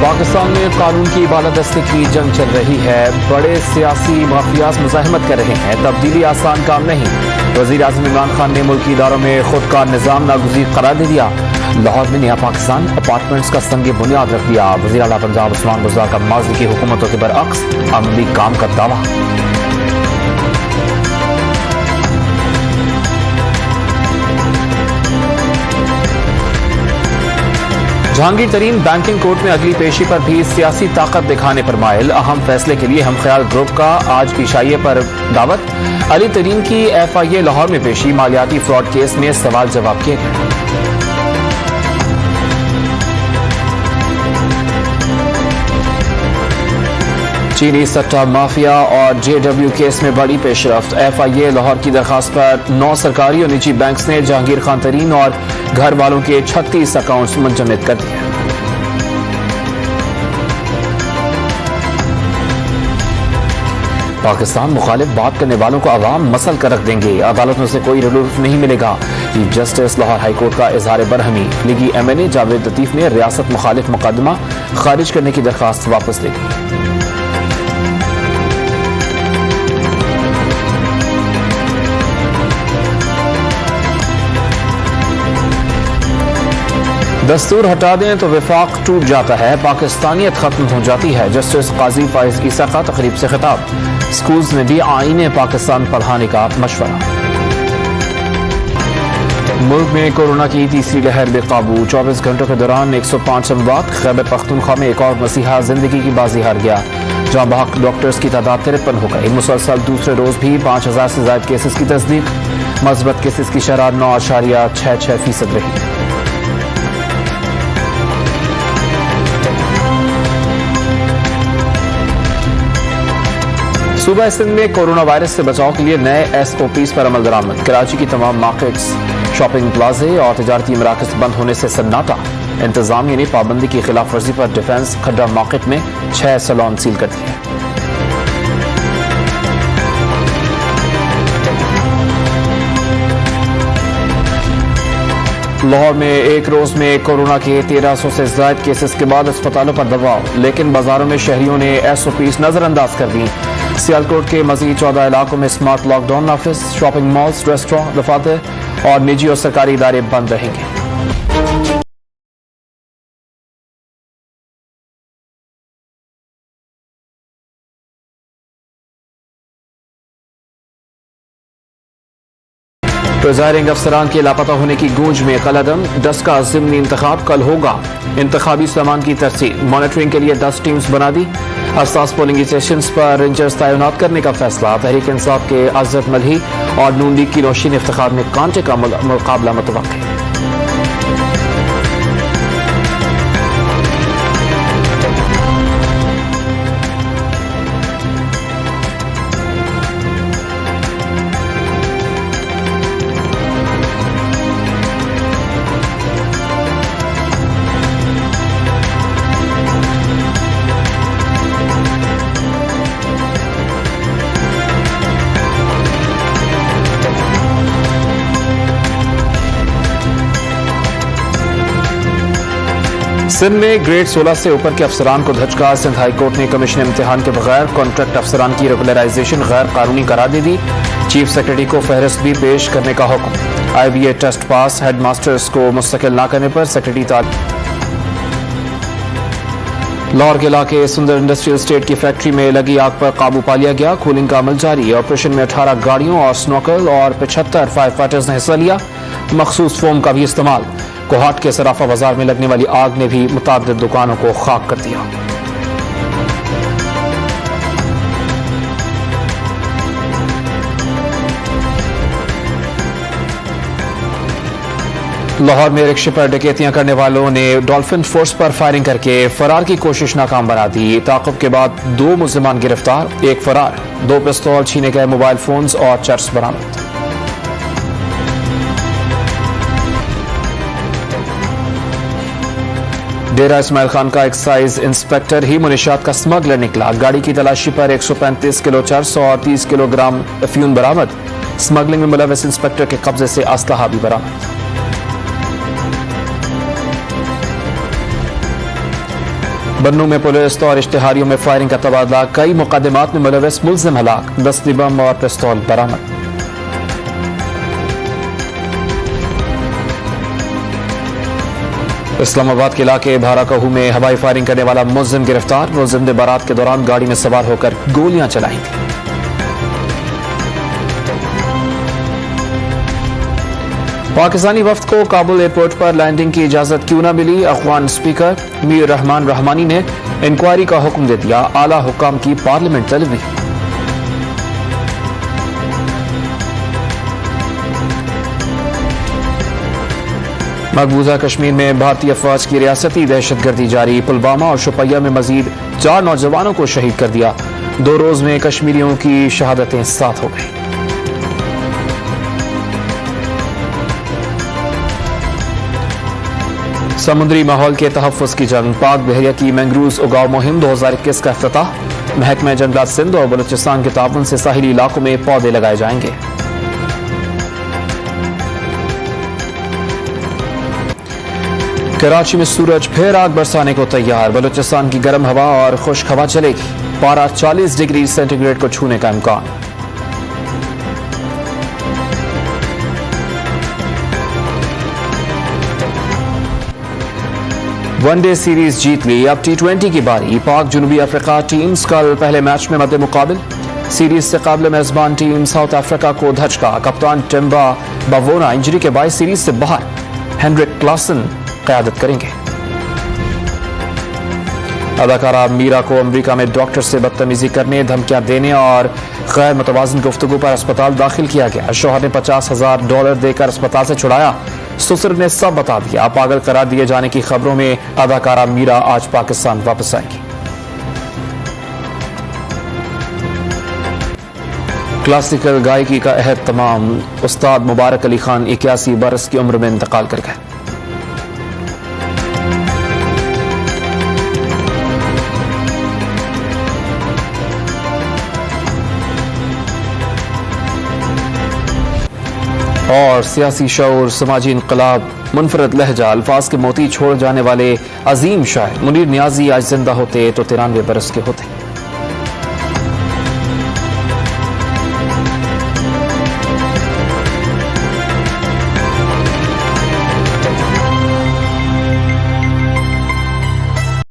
पाकिस्तान में कानून की बालादस्ती की जंग चल रही है। बड़े सियासी माफियाज मुजाहिमत कर रहे हैं। तब्दीली आसान काम नहीं। वजीर आजम इमरान खान ने मुल्की इदारों में खुद का निजाम नागुज़ीर करार दे दिया। लाहौर में नया पाकिस्तान अपार्टमेंट्स का संग बुनियाद रख दिया। वज़ीर आला पंजाब उस्मान बुज़दार का माजी की हुकूमतों के बरअक्स अमली काम का दावा। जहांगीर तरीन बैंकिंग कोर्ट में अगली पेशी पर भी सियासी ताकत दिखाने पर मायल। अहम फैसले के लिए हम ख्याल ग्रुप का आज की शाइए पर दावत। अली तरीन की FIA लाहौर में पेशी। मालियाती फ्रॉड केस में सवाल जवाब किए गए। चीनी सट्टा माफिया और JW केस में बड़ी पेशरफ्त। FIA लाहौर की दरखास्त पर 9 सरकारी और निजी बैंक्स ने जहांगीर खान तरीन और घर वालों के 36 अकाउंट्स मुंजमद कर दिए। पाकिस्तान मुखालिफ बात करने वालों को अवाम मसल कर रख देंगे। अदालतों से कोई रिलीफ नहीं मिलेगा। चीफ जस्टिस लाहौर हाईकोर्ट का इजहार बरहमी। लीगी MNA जावेद लतीफ ने रियासत मुखालिफ मुकदमा खारिज करने की दरखास्त वापस ले ली। दस्तूर हटा दें तो विफाक टूट जाता है, पाकिस्तानियत खत्म हो जाती है। जस्टिस काजी फाइज ईसा का तकरीब से खिताब। स्कूल्स में भी आईने पाकिस्तान पढ़ाने का मशवरा। मुल्क में कोरोना की तीसरी लहर बेकाबू। 24 घंटों के दौरान 105 अमवात। खैबर पख्तूनख्वा में एक और मसीहा जिंदगी की बाजी हार गया। जहां बहक डॉक्टर्स की तादाद 53 हो गई। मुसलसल दूसरे रोज भी 5000 से ज्यादा केसेस की तस्दीक। मस्बत केसेस की शरह 9.66% रही। सूबा सिंध में कोरोना वायरस से बचाव के लिए नए SOPs पर अमल दरामद। कराची की तमाम मार्केट्स, शॉपिंग प्लाजे और तिजारती मराकज बंद होने से सन्नाटा। इंतजामिया ने पाबंदी की खिलाफ वर्जी पर डिफेंस खड्डा मार्केट में 6 सैलून सील कर दिए। लाहौर में एक रोज में कोरोना के 1300 से ज्यादा केसेस के बाद अस्पतालों पर दबाव, लेकिन बाजारों में शहरियों ने SOPs नजरअंदाज कर दी। सियालकोट के मजीद 14 इलाकों में स्मार्ट लॉकडाउन नाफिज। शॉपिंग मॉल्स, रेस्टोरेंट, दफातर और निजी और सरकारी इदारे बंद रहेंगे। प्रिजाइडिंग अफसरान के लापता होने की गूंज में कलअदम। 10 का ज़िमनी इंतखाब कल होगा। इंतखाबी सामान की तरसील। मॉनिटरिंग के लिए 10 टीम्स बना दी। हसास पोलिंग स्टेशंस पर रेंजर्स तैनात करने का फैसला। तहरीक इंसाफ के अजहर मल्ही और नून लीग की नौशीन इफ्तिखार में कांटे का मुकाबला मुतवक्किल। सिंध में ग्रेड 16 से ऊपर के अफसरान को धचका। सिंध हाई कोर्ट ने कमीशन इम्तिहान के बगैर कॉन्ट्रैक्ट अफसरान की रेगुलराइजेशन गैर कानूनी करार दे दी। चीफ सेक्रेटरी को फहरिस्त भी पेश करने का हुक्म। IBA test pass headmasters को मुस्तकिल न करने पर सेक्रेटरी लाहौर के इलाके सुंदर इंडस्ट्रियल स्टेट की फैक्ट्री में लगी आग पर काबू पा लिया गया। कूलिंग का अमल जारी। ऑपरेशन में 18 गाड़ियों और स्नॉकल और 75 फायर फाइटर्स ने हिस्सा लिया। मखसूस फोम का भी इस्तेमाल। कोहाट के सराफा बाजार में लगने वाली आग ने भी मुताबिक दुकानों को खाक कर दिया। लाहौर में रिक्शे पर डकैतियां करने वालों ने डॉल्फिन फोर्स पर फायरिंग करके फरार की कोशिश नाकाम बना दी। ताक़ुब के बाद 2 मुल्जिमान गिरफ्तार, 1 फरार। 2 पिस्तौल, छीने गए मोबाइल फोन्स और चर्च बरामद। डेरा इस्माइल खान का एक्साइज इंस्पेक्टर ही मुनिशात का स्मगलर निकला। गाड़ी की तलाशी पर 135 किलो चर्स और 30 किलोग्राम अफ्यून बरामद। स्मगलिंग में मुलविस इंस्पेक्टर के कब्जे से असलहा भी बरामद। बन्नू में पुलिस और इश्तिहारियों में फायरिंग का तबादला, कई मुकदमात में मुलविस मुल्जिम हलाक, 10 बम और पिस्तौल बरामद। इस्लामाबाद के इलाके भाराकहू में हवाई फायरिंग करने वाला मुल्जिम गिरफ्तार, मुल्जिम ने बारात के दौरान गाड़ी में सवार होकर गोलियां चलाई थी। पाकिस्तानी वफ्द को काबुल एयरपोर्ट पर लैंडिंग की इजाजत क्यों न मिली, अफगान स्पीकर मीर रहमान रहमानी ने इंक्वायरी का हुक्म दे दिया, आला हुक्काम की पार्लियामेंट तलबी। मकबूजा कश्मीर में भारतीय अफवाज की रियासती दहशतगर्दी जारी, पुलवामा और शोपियां में मजीद 4 नौजवानों को शहीद कर दिया। 2 रोज में कश्मीरियों की शहादतें 7 हो गई। समुद्री माहौल के तहफ़्फ़ुज़ की जंग, पाक बहरिया की मैंग्रोव्स उगाव मुहिम 2021 का इफ्तिताह, महकमा जंगलात सिंध और बलूचिस्तान के ताउन से साहिली इलाकों में पौधे लगाए जाएंगे। कराची में सूरज फिर आग बरसाने को तैयार, बलूचिस्तान की गर्म हवा और खुश्क हवा चलेगी, पारा 40 डिग्री सेंटीग्रेड को छूने का इम्कान। वनडे सीरीज जीत ली, अब T20 की बारी, पाक जनूबी अफ्रीका टीम्स कल पहले मैच में मद्दे मुकाबिल, सीरीज से काबिल मेजबान टीम साउथ अफ्रीका को धचका, कप्तान टिम्बा बावोना इंजरी के बायस सीरीज से बाहर, हेनरिक क्लासन क़यादत करेंगे। अदाकारा मीरा को अमेरिका में डॉक्टर से बदतमीजी करने, धमकियां देने और गैर मुतवाज़िन गुफ्तगू पर अस्पताल दाखिल किया गया। शौहर ने $50,000 देकर अस्पताल से छुड़ाया, ससुर ने सब बता दिया। पागल करार दिए जाने की खबरों में अदाकारा मीरा आज पाकिस्तान वापस आएंगी। क्लासिकल गायकी का अहद तमाम, उस्ताद मुबारक अली खान 81 बरस की उम्र में इंतकाल कर गए। और सियासी शऊर, समाजी इनकलाब, मुनफरद लहजा, अल्फाज के मोती छोड़ जाने वाले अजीम शायर मुनीर नियाजी आज जिंदा होते तो 93 बरस के होते।